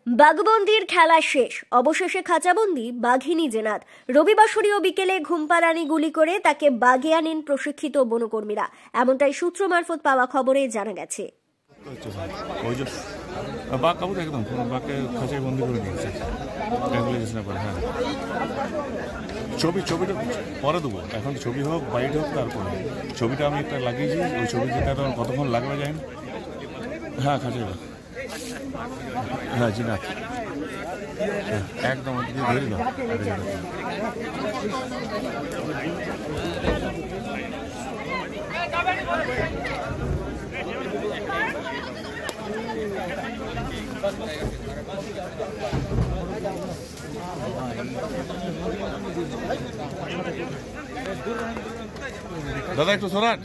বাঘবন্দির খেলা শেষ, অবশেষে খাঁচাবন্দি বাঘিনী জেনাত। রবিবাসরীয় বিকেলে ঘুমপাড়ানি গুলি করে তাকে বাগে আনেন প্রশিক্ষিত বনকর্মীরা, এমনটাই সূত্র মারফত পাওয়া খবরে জানা গেছে। ছবিটা পরে দেবো, এখন ছবি হোক বাইট হোক, তারপরে ছবিটা আমি একটা লাগিয়েছি। ওই ছবি যেটা কতক্ষণ লাগবে যায় না। হ্যাঁ, খাঁচাই বাঘ। হ্যাঁ, জিনাত একদম ধরে দাও। दादा एक तो सोराट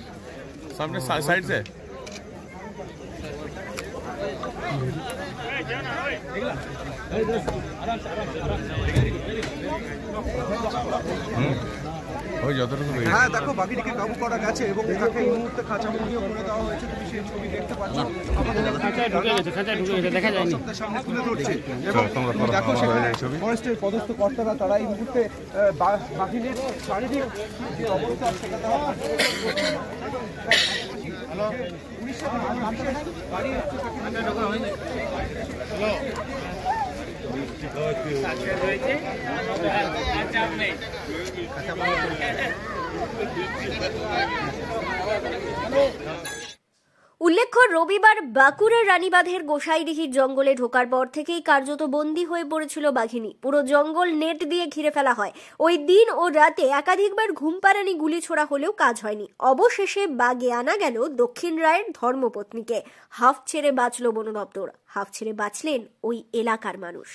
सामने साइड से হ্যাঁ, দেখো বাঘিনীকে কাবু করা গেছে এবং তাকে এই মুহূর্তে খাঁচাবন্দিও করে দেওয়া হয়েছে। তুমি সেই ছবি দেখতে পাচ্ছ, দেখা যায়নি, সামনে তুলে ধরছে। এবং দেখো সেখানে ফরেস্টের পদস্থ কর্তারা তারা এই মুহূর্তে বাঘিনীর শারীরিক যে অবস্থা সেটা উল্লেখ্য, রবিবার বাঁকুড়ার রানীবাঁধের গোসাইডিহির জঙ্গলে ঢোকার পর থেকেই কার্যত বন্দী হয়ে পড়েছিল বাঘিনী। পুরো জঙ্গল নেট দিয়ে ঘিরে ফেলা হয়। ওই দিন ও রাতে একাধিকবার ঘুমপাড়ানি গুলি ছোড়া হলেও কাজ হয়নি। অবশেষে বাগে আনা গেল দক্ষিণ রায়ের ধর্মপত্নীকে। হাফ ছেড়ে বাঁচল বন দপ্তর, হাফ ছেড়ে বাঁচলেন ওই এলাকার মানুষ।